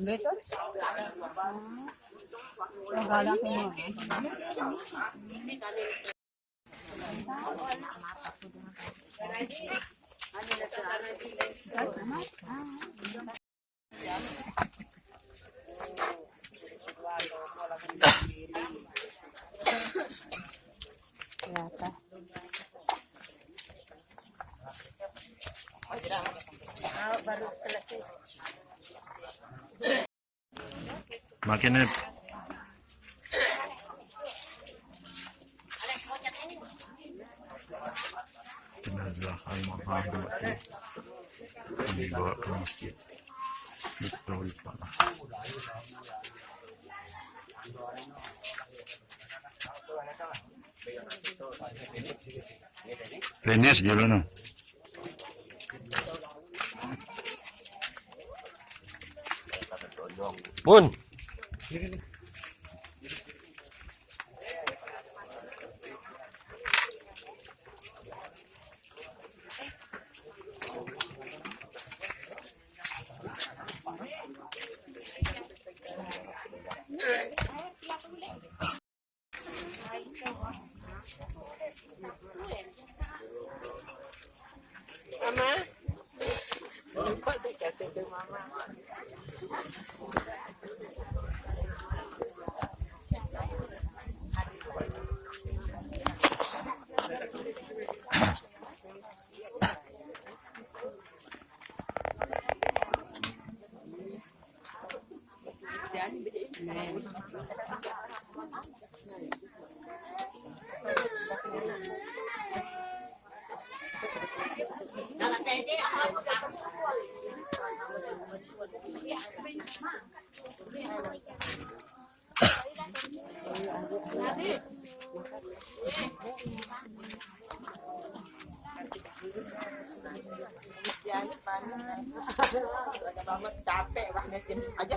Betul. Magalang ko mo. Makin na. Jenazah Al-Mahadum dibawa ke masjid. Betul Pak. Finish dulu no. Bun. Mama, lupa saya kasih ke mama. Ada banget capek lah netin aja.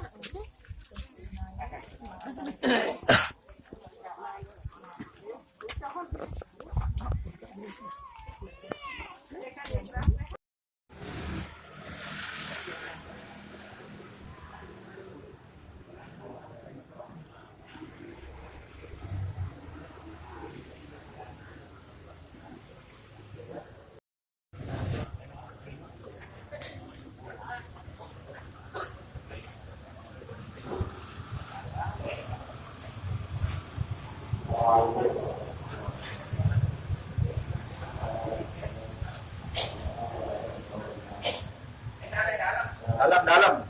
Dalam.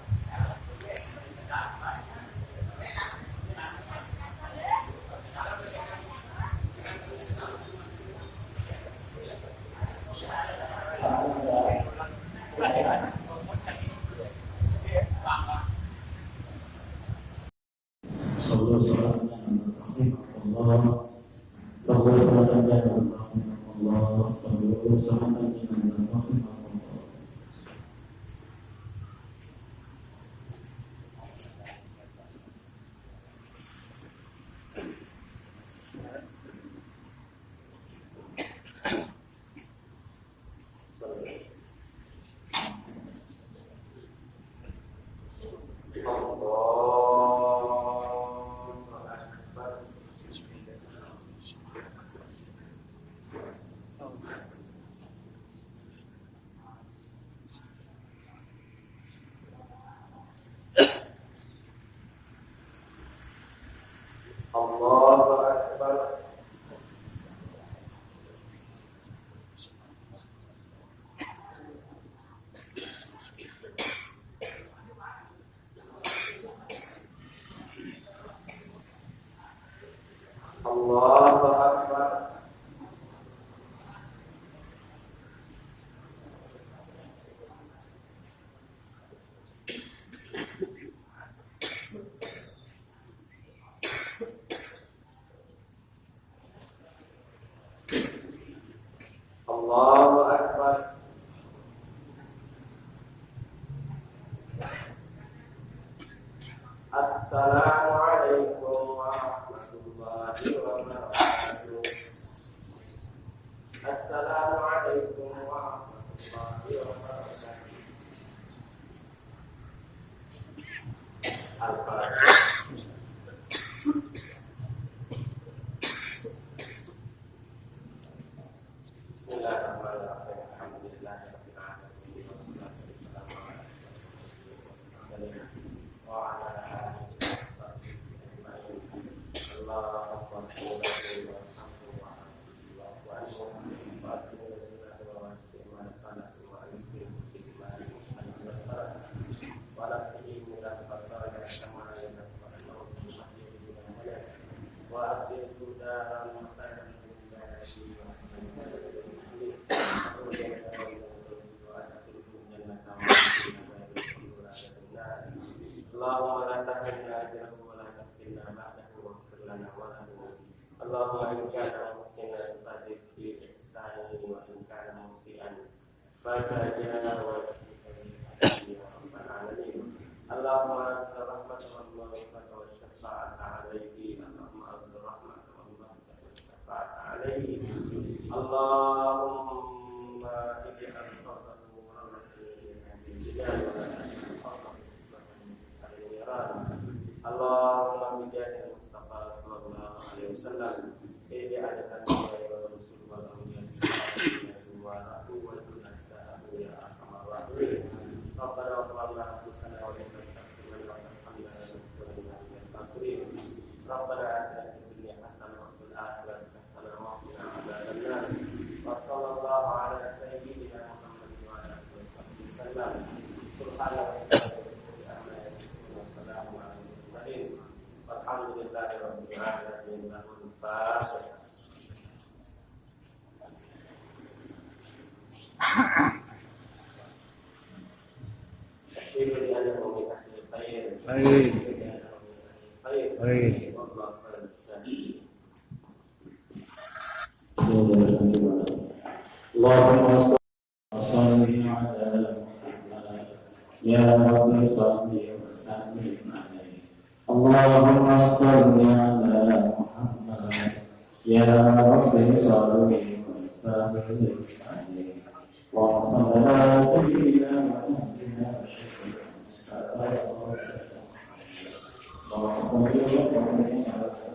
Allahu Akbar. Allahu Akbar. Assalamualaikum warahmatullahi wabarakatuh. Assalamualaikum warahmatullahi wabarakatuh. اللهم إن كان محسنا فزد في إحسانه وإن كان مسيئا فتجاوز في سبيله يا رب العالمين. اللهم أنت الرحمة والمغفرة والشفاعة عليه. اللهم أنت الرحمة والمغفرة والشفاعة عليه. اللهم اجعل فضله ورحمته في الجنان ولا تجعل فضله في النيران. اللهم بجاه المصطفى صلى الله عليه وسلم اجعل الانبياء والرسل والاولياء الصالحين وقوة نساء يا ارحم الراحمين. ربنا اغفر لنا انفسنا وان لم تغفر لنا وترحمنا لنكونن من الخاسرين. ربنا اتنا في الدنيا حسنه وفي الاخره حسنه وقنا عذاب النار. وصلى الله على سيدنا محمد وعلى اله وصحبه وسلم. سبحان ربك والحمد لله رب العالمين. له الفاتحة. تشهد بأنه من أهل الخير. خير. والله خير الجزاء. اللهم صل على محمد يا رب صل وسلم عليه. اللهم صل على محمد يا رب صل وسلم عليه. وصلى على سيدنا محمد مصطفى وصلى وسلم على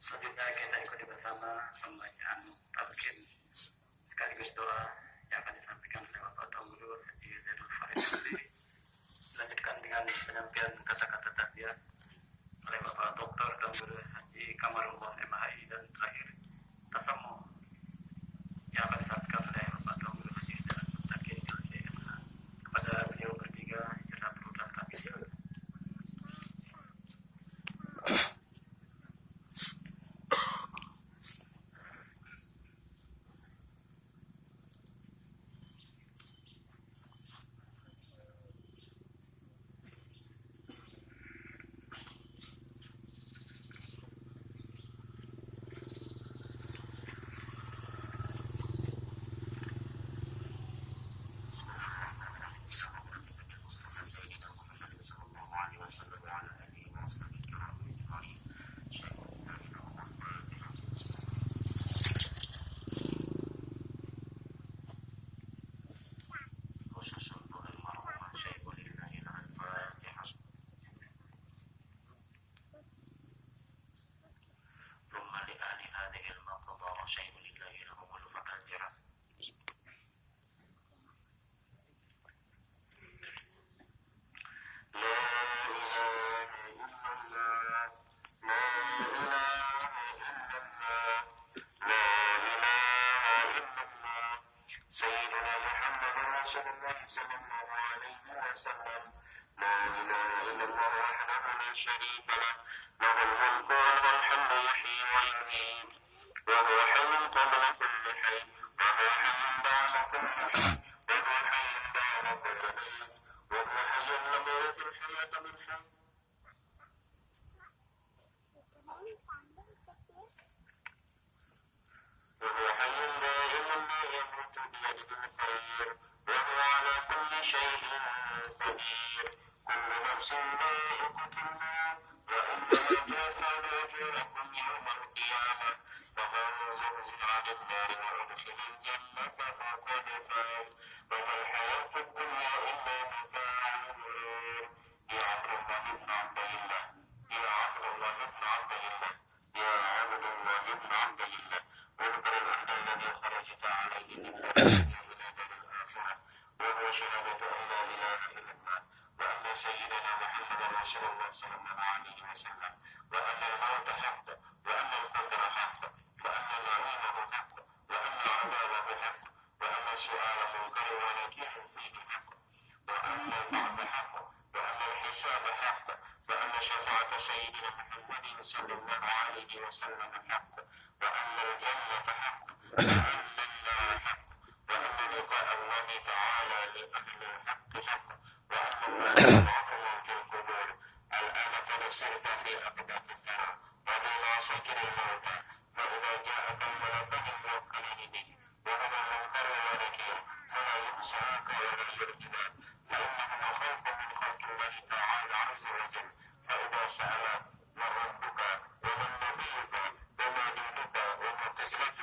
Selanjutnya kita ikuti bersama pembacaan talqin sekaligus doa yang akan disampaikan oleh Bapak Tuan Guru Haji Zainul Farid sendiri. Dilanjutkan dengan penyampaian kata-kata takziah oleh Bapak Dr. Tuan Guru Haji Kamarullah MHI, dan terakhir tasamu yang akan disampaikan oleh Bapak Tuan Guru Haji Zainul Farid LCMH. Kepada beliau bertiga kita perlukan kami silakan. سيدنا محمد رسول الله صلى الله عليه وسلم. لا إله إلا الله وحده لا شريك له، له الملك وله الحمد يحيي ويميت، وهو حي قبل كل حي، وهو حي بعد كل حي، وهو حي بعد كل حي، وهو حي لم يرد الحياة بالحي. وهو حي دائم لا يموت بيده الخير، وهو على كل شيء قدير. كل نفس ذائقة الموت، وإنما توفون أجوركم يوم القيامة، فمن زحزح عن النار وأدخل الجنة فقد فاز، وما الحياة الدنيا إلا متاع الغرور. يا عبد الله بن عبد الله، يا عبد الله بن عبد الله، يا عبد الله بن عبد الله، واذكر العهد الذي خرجت عليه من الدنيا إلى دار الآخرة، وهو شهادة أن لا إله إلا الله، وأن سيدنا محمد رسول الله صلى الله عليه وسلم، وأن الموت حق، وأن القدر حق، وأن نعيمه حق، وأن عذابه حق، وأن سؤال منكر ونكير فيه حق، وأن البعث حق، وأن الحساب حق، وأن شفاعة سيدنا محمد صلى الله عليه وسلم حق، وأن الجنة حق، وأن النار حق، وأن لقاء الله تعالى لأهل الحق حق، وأن الله يبعث من في القبور. الآن قد سرت في أقدام الثرى وبين سكر الموتى، فإذا جاءك الملكان الموكلين به وهما منكر ونكير فلا يخزعك ولا يرجبك، فإنهما خوف من خلق الله تعالى عز وجل. فإذا سألك من ربك ومن نبيك وما دينك وما قبلتك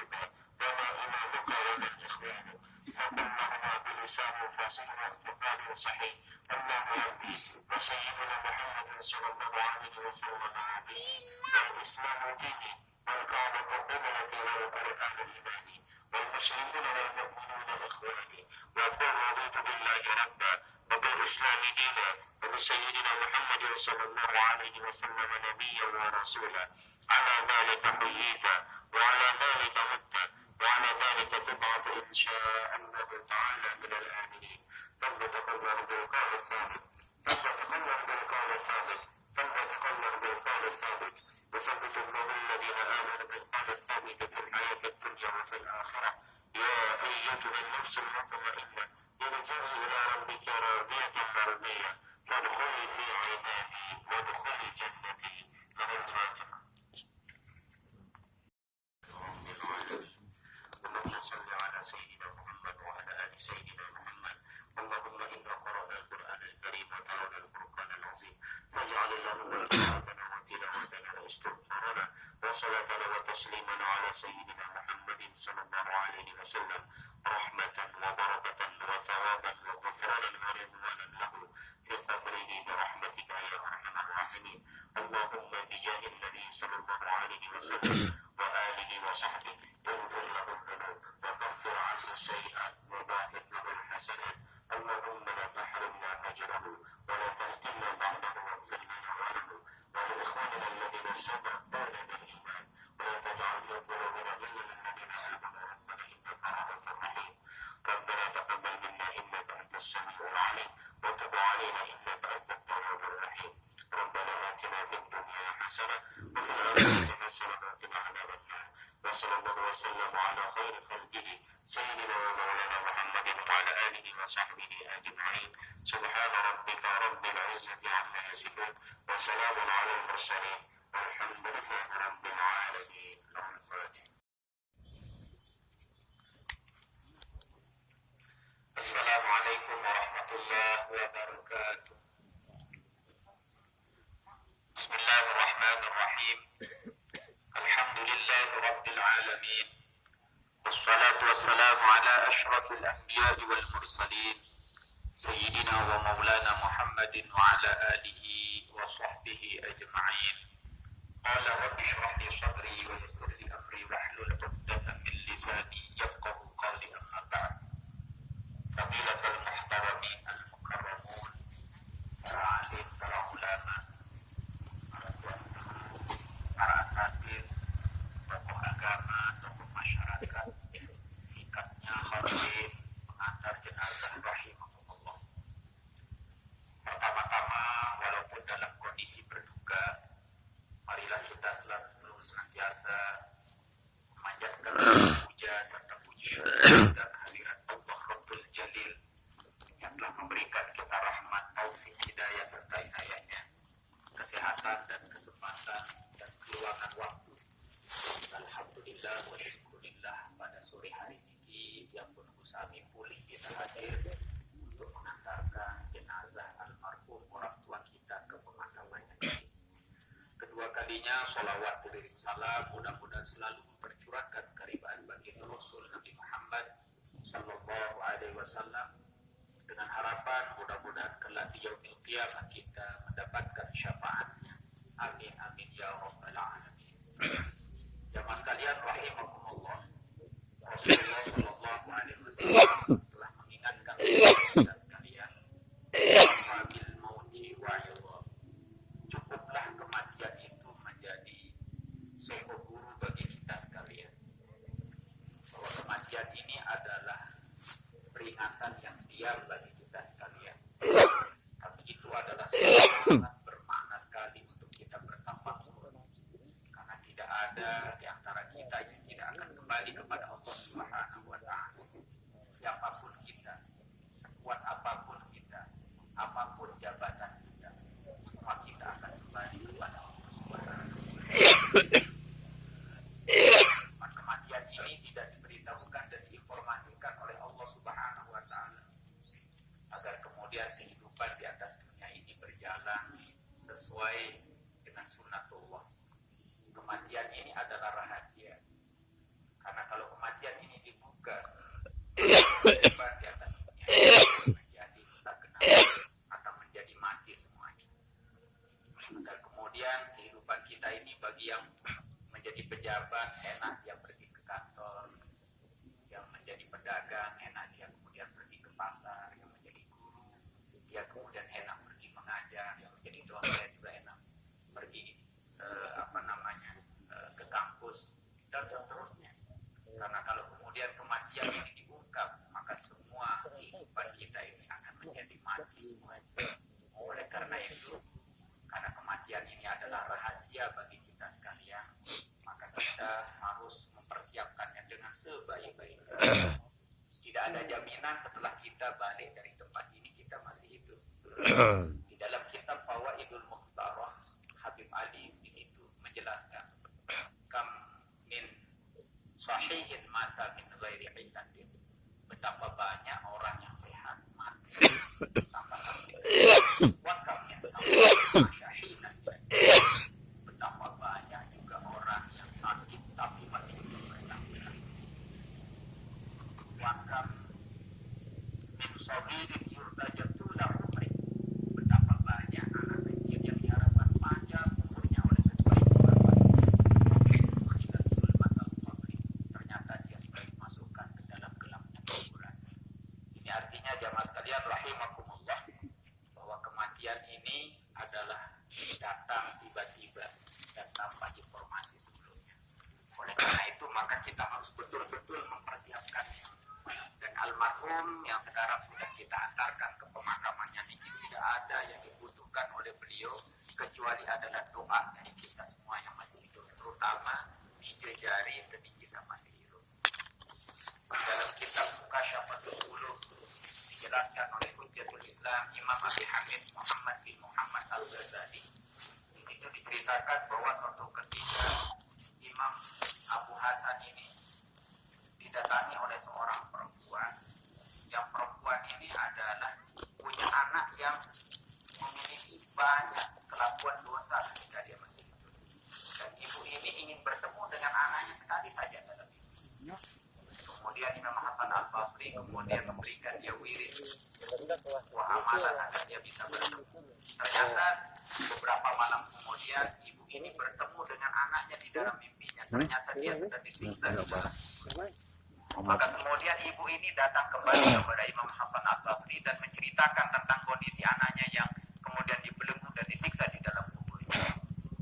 وما إمامك وما إخوانك، فقل لهما بالله لسانه فصيح وفؤاد صحيح. الله ربي وسيدنا محمد صلى الله عليه وسلم نبي والإسلام ديني والكعبة قبلتي والقرآن إيماني والمسلمون والمؤمنون إخواني وقل رضيت بالله ربا وبالإسلام دينا وبسيدنا محمد صلى الله عليه وسلم نبيا ورسولا. على ذلك حييت وعلى ذلك مت وعلى ذلك تبعث إن شاء الله تعالى من الآمنين. ثبت قلبه بالقول الثابت ثبت قلبه بالقول الثابت ثبت قلبه بالقول الثابت وثبت الله الذين آمنوا بالقول الثابت في الحياة الدنيا وفي الآخرة. يا أيتها النفس المطمئنة ارجعي إلى ربك راضية مرضية فادخلي في عبادي وادخلي جنتي. له الفاتحة. اللهم صل على سيدنا محمد وعلى آل سيدنا محمد. اللهم إنا قرأنا القرآن الكريم وتلونا القرآن العظيم فاجعل اللهم قراءتنا وتلاوتنا واستغفارنا وصلاتنا وتسليمنا على سيدنا محمد صلى الله عليه وسلم رحمة وبركة وثوابا وغفرانا ورضوانا له في قبره برحمتك يا أرحم الراحمين. اللهم بجاه النبي صلى الله عليه وسلم وآله وصحبه اغفر له الذنوب وكفر عنه السيئات وضاعف له الحسنات. اللهم لا تحرمنا أجره ولا تفتنا بعده واغفر لنا وله ولإخواننا الذين سبقونا بالإيمان ولا تجعل في قلوبنا غلا للذين آمنوا ربنا إنك رؤوف رحيم. ربنا تقبل منا إنك أنت السميع العليم وتب علينا إنك أنت التواب الرحيم. ربنا آتنا في الدنيا حسنة وفي الآخرة حسنة وقنا عذاب النار. وصلى الله وسلم على خير خلقه سيدنا ومولانا محمد وعلى آله وصحبه أجمعين. سبحان ربك رب العزة عما يصفون وسلام على المرسلين والحمد لله رب العالمين. الفاتحة. السلام عليكم ورحمة الله وبركاته. بسم الله الرحمن الرحيم. الحمد لله رب العالمين والصلاة والسلام على أشرف الأنبياء والمرسلين سيدنا ومولانا محمد وعلى آله وصحبه أجمعين. قال رب اشرح لي صدري ويسر لي أمري واحلل عقدة من لساني يفقهوا قولي. أما بعد. فضيلة المحترمين المكرمون para alim, para ulama, para tuan guru, para asatid, tokoh agama, tokoh masyarakat, sikapnya khatib, pengantar jenazah rahimahullah. Pertama-tama, walaupun dalam kondisi berduka, marilah kita selalu senantiasa memanjatkan puja serta puji syukur dan kehadirat Allah Rabbul Jalil yang telah memberikan kita rahmat, taufik, hidayah serta inayahnya, kesehatan dan kesempatan dan keluangan waktu. Alhamdulillah wa syukurillah, pada sore hari ini yang menunggu sami pulih kita hadir untuk mengantarkan jenazah almarhum orang tua kita ke pemakamannya ini. Kedua kalinya sholawat beriring salam mudah-mudahan selalu mempercurahkan keribaan baginda Rasul Nabi Muhammad sallallahu alaihi wasallam, dengan harapan mudah-mudahan kelak di yaumil qiyamah kita mendapatkan syafaatnya. Amin amin ya rabbal alamin. Jamaah sekalian rahimakumullah, Rasulullah sallallahu alaihi wasallam telah mengingatkan kita sekalian, wabil mauti wa'idha, cukuplah kematian itu menjadi sebuah guru bagi kita sekalian, bahwa kematian ini adalah peringatan yang diam bagi kita sekalian. Tapi itu adalah sesuatu yang sangat bermakna sekali untuk kita bertafakkur, karena tidak ada di antara kita yang tidak akan kembali kepada Allah Subhanahu wa Ta'ala. Siapapun kita, sekuat apapun kita, apapun jabatan kita, semua kita akan kembali kepada Allah Subhanahu wa Ta'ala. Kematian ini tidak diberitahukan dan diinformasikan oleh Allah Subhanahu wa Ta'ala agar kemudian kehidupan di atas dunia ini berjalan sesuai dengan sunnatullah. Kematian ini adalah rahasia, karena kalau kematian ini dibuka, kehidupan di atas dunia ini berdagang, enak dia kemudian pergi ke pasar yang menjadi guru, dia kemudian enak pergi mengajar yang menjadi dosen, juga enak pergi ke kampus dan seterusnya. Karena kalau kemudian kematian ini diungkap, maka semua kehidupan kita ini akan menjadi mati semua. Oleh karena itu, karena kematian ini adalah rahasia bagi kita sekalian, maka kita harus mempersiapkannya dengan sebaik-baiknya. Tidak ada jaminan setelah kita balik dari tempat ini kita masih hidup. Di dalam kitab Fawaidul Mukhtarah, Habib Ali di situ menjelaskan kam min sahihin mata min ghairi illatin, betapa banyak orang yang sehat mati tanpa sakit. Wa kam min syahihin, betapa banyak juga orang yang sakit tapi masih hidup bertahun-tahun. Wa kam min saghirin yurtajatu lahu umri, betapa banyak anak kecil yang diharapkan panjang umurnya oleh kedua ternyata dia sudah dimasukkan ke dalam gelapnya kuburan. Ini artinya jamaah sekalian rahimakumullah, bahwa kematian ini adalah datang tiba-tiba dan tanpa informasi sebelumnya. Oleh karena itu maka kita harus betul-betul mempersiapkannya. Dan almarhum yang sekarang sudah kita antarkan ke pemakamannya ini tidak ada yang dibutuhkan oleh beliau kecuali adalah doa dari kita semua yang masih hidup, terutama di jari Tediki sama Siru. Dalam kitab Mukasyafatul Qulub dijelaskan oleh Hujjatul Islam Imam Abi Hamid Muhammad bin Muhammad Al-Ghazali. Di situ diceritakan bahwa suatu ketika Imam Abu Hasan ini didatangi oleh seorang perempuan. Yang perempuan ini adalah punya anak yang memiliki banyak kelakuan dosa ketika dia masih hidup. Dan ibu ini ingin bertemu dengan anaknya sekali saja dalam hidup. Kemudian Imam Hasan Al-Basri kemudian memberikan dia wirid amalan agar dia bisa bertemu. Ternyata beberapa malam kemudian ibu ini bertemu dengan anaknya di dalam mimpinya. Ternyata dia sudah disiksa di dalam kubur. Maka kemudian ibu ini datang kembali kepada Imam Hasan Al-Basri dan menceritakan tentang kondisi anaknya yang kemudian dibelenggu dan disiksa di dalam kubur.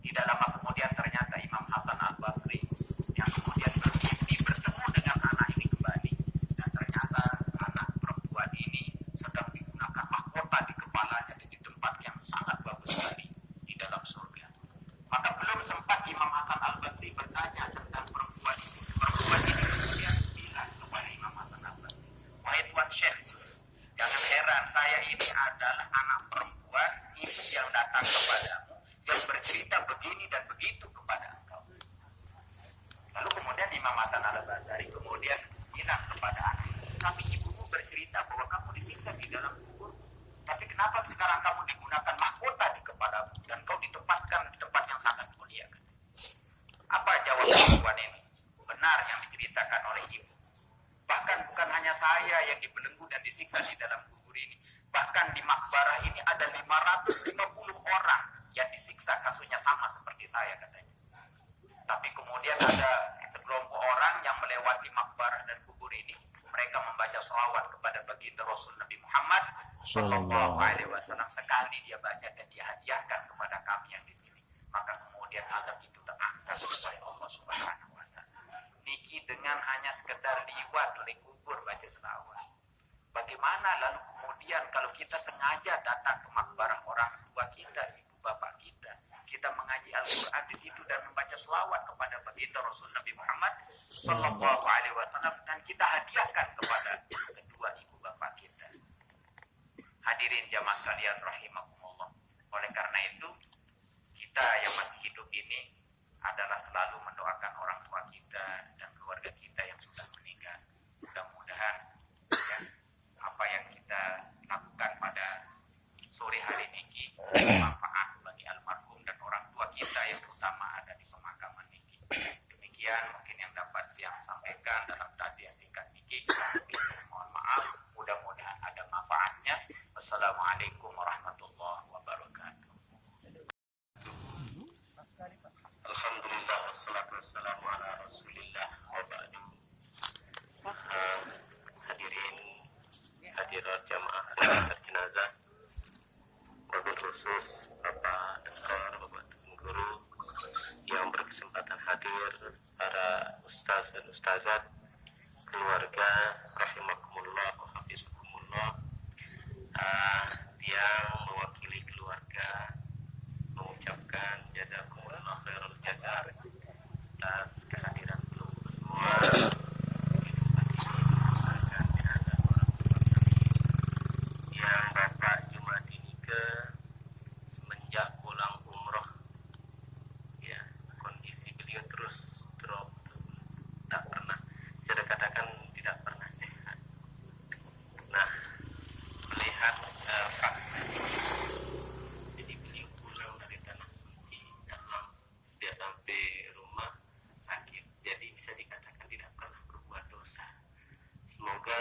Tidak lama kemudian ternyata Imam Hasan Al-Basri yang kemudian bermimpi bertemu dengan anak ini kembali. Dan ternyata anak perempuan ini sedang digunakan mahkota di kepalanya di tempat yang sangat bagus sekali di dalam surga. Maka belum sempat Imam Hasan Al-Basri bertanya tentang perempuan ini. Perempuan ini kemudian bilang kepada Imam Hasan Al-Basri, "Wahai Tuan Syekh, jangan heran, saya ini adalah anak perempuan ibu yang datang kepadamu yang bercerita begini dan begitu kepada engkau." Lalu kemudian Imam Hasan Al-Basri kemudian bilang kepada anak, "Tapi ibumu bercerita bahwa kamu disiksa di dalam kubur. Tapi kenapa sekarang kamu digunakan mahkota di kepalamu dan kau ditempatkan di tempat yang sangat mulia?" Apa jawab perempuan ini? Benar yang diceritakan oleh ibu. Bahkan bukan hanya saya yang dibelenggu dan disiksa di dalam kubur ini. Bahkan di makbarah ini ada 550 orang yang disiksa kasusnya sama seperti saya katanya. Tapi kemudian ada sekelompok orang yang melewati makbarah dan kubur ini. Mereka membaca sholawat kepada baginda Rasul Nabi Muhammad Sallallahu Alaihi Wasallam. Sekali dia baca dan dia hadiahkan kepada kami yang di sini. Maka kemudian adab itu terangkat oleh Allah Subhanahu Wa Taala. Niki dengan hanya sekedar liwat oleh kubur baca selawat. Bagaimana lalu kemudian kalau kita sengaja datang ke makbarah orang tua kita, ibu bapak kita, kita mengaji Al-Quran di situ dan membaca selawat kepada baginda Rasul Nabi Muhammad Sallallahu Alaihi Wasallam dan kita hadiahkan kepada kedua ibu bapak kita. Hadirin jamaah sekalian rahimakumullah. Oleh karena itu kita yang masih hidup ini adalah selalu mendoakan orang tua kita dan keluarga kita yang sudah meninggal. Mudah-mudahan ya, apa yang kita lakukan pada sore hari ini bermanfaat bagi almarhum dan orang tua kita yang terutama ada di pemakaman ini. Demikian mungkin yang dapat yang sampaikan dalam tazkirah singkat ini. Mohon maaf, mudah-mudahan ada manfaatnya. Wassalamualaikum warahmatullahi mengantar jenazah. Wabil khusus Bapak Dokter, Bapak Guru yang berkesempatan hadir, para ustaz dan ustazat, keluarga, rahimakumullah wa hafizakumullah, yang mewakili keluarga mengucapkan jazakumullah khairul jazaa atas kehadiran semua yang Bapak Jumadi Nike semenjak pulang umroh, ya, kondisi beliau terus drop, tak pernah, saya katakan tidak pernah sehat. Nah, melihat fakta ini, jadi beliau pulang dari tanah suci dan dia sampai rumah sakit, jadi bisa dikatakan tidak pernah berbuat dosa. Semoga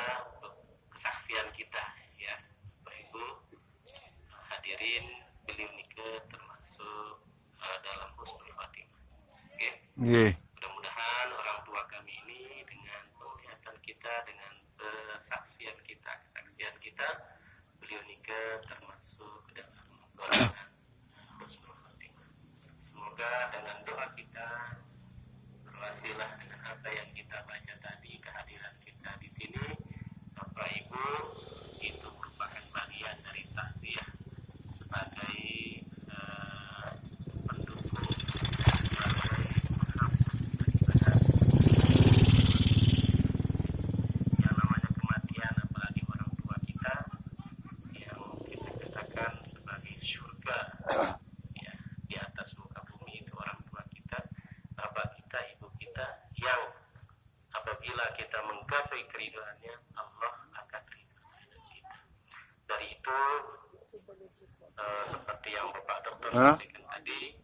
kesaksian kita, ya Bapak Ibu hadirin, beliau nikah termasuk dalam husnul khatimah. Oke. Mudah-mudahan orang tua kami ini dengan penglihatan kita, dengan kesaksian kita, beliau nikah termasuk dalam golongan husnul khatimah. Semoga dengan doa kita berwasilah dengan apa yang kita baca tadi, kehadiran kita di sini, Bapak Ibu, itu merupakan bagian dari takziah sebagai pendukung, sebagai yang namanya kematian, apalagi orang tua kita yang kita katakan sebagai surga, ya, di atas muka bumi itu orang tua kita, bapak kita, ibu kita, yang apabila kita menggapai keriduannya, Allah akan ridho dengan kita. Dari itu seperti yang Bapak Dokter sampaikan tadi,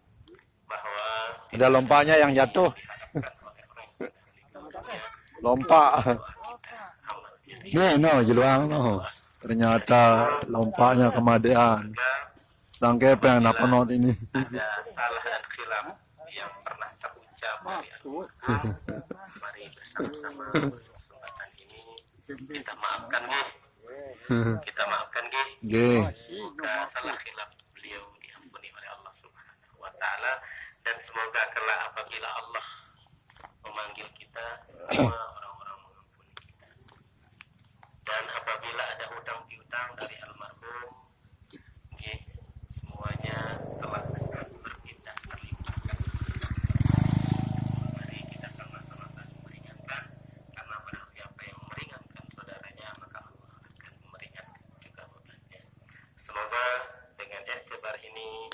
bahwa Ada lompanya yang jatuh. diharapkan oleh orang yang sedang nikahnya, Lompat. amal jariah. Nih, no, jeluang no. Ternyata lompatnya kemadean. Sangke pengen apa not ini. Ada salah dan khilaf yang pernah terucap dari almarhum, mari bersama-sama kesempatan ini kita maafkan, kita maafkan, semoga salah khilaf beliau diampuni oleh Allah Subhanahu wa taala, dan semoga kelak apabila Allah memanggil kita, semua orang-orang mengampuni kita. Dan apabila ada hutang piutang dari almarhum, semuanya telah berpindah terlimpahkan. Mari kita sama-sama saling meringankan, karena barang siapa yang meringankan saudaranya, maka Allah akan meringankan juga bebannya. Semoga dengan iktibar ini,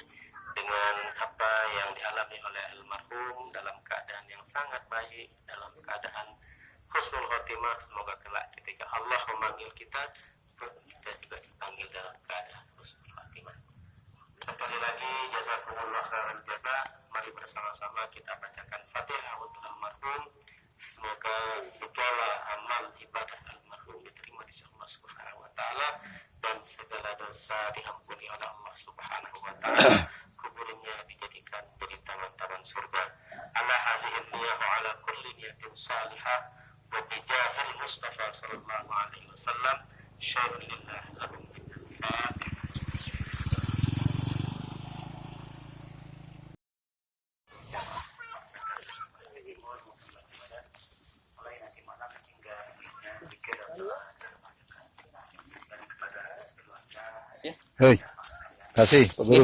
dengan apa yang dialami oleh almarhum dalam keadaan yang sangat baik, dalam keadaan husnul khotimah, semoga kelak ketika Allah memanggil kita, kita juga dipanggil dalam keadaan husnul khotimah. Sekali lagi, jazakumullah khairan jaza. Mari bersama-sama kita bacakan Fatihah untuk almarhum. Semoga segala amal ibadah almarhum diterima di sisi Allah Subhanahu wa taala, dan segala dosa diampuni oleh Allah Subhanahu wa taala. Kuburnya dijadikan dari tangan-tangan surga. Ala hadhihi niyah wa ala kulli niyatin salihah wa bijahil Mustafa sallallahu alaihi wasallam. Syai'un lillah lahum Fatihah. Hei, kasih Pak Guru.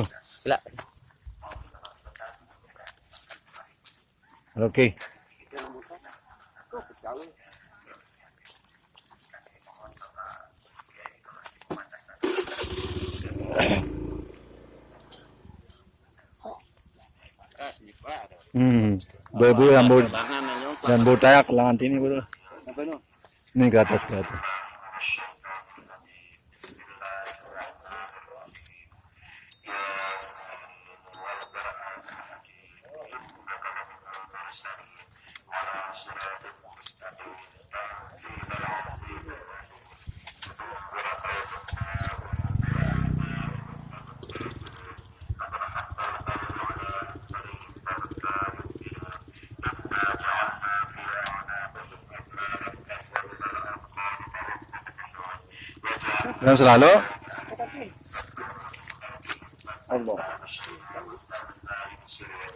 Oke. Bebu yang botak langan ini bro. Ini ke atas ke atas. Yang selalu? Allah.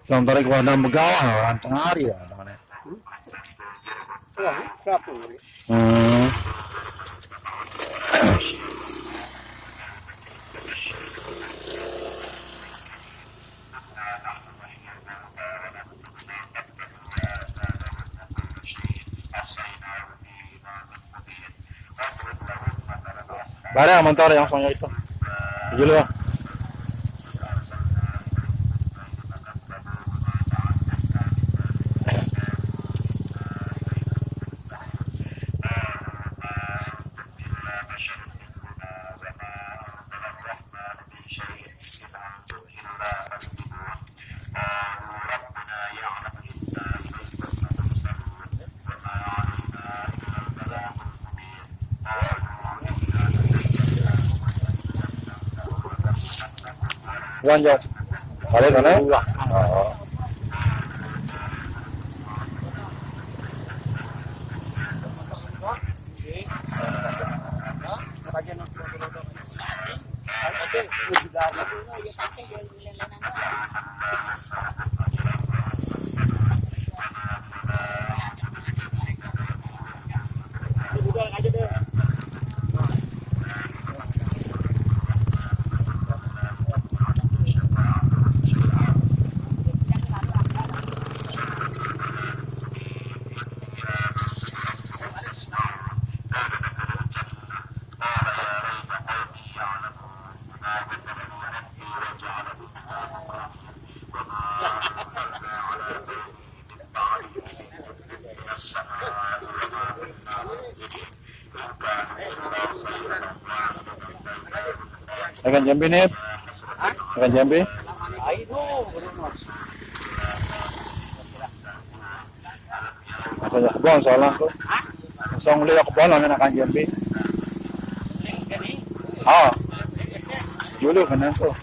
Yang tarik warna megawa, anteng hari ya. Wah, berapa ini? Hmm. Barang motor yang soalnya itu. Dulu ya. Wanjau. Kali sana? Oh. Akan jambi nih? Akan jambi? Masalah buang soalnya tuh. Song lihat ke bola akan jambi. Ah, dulu kan tuh.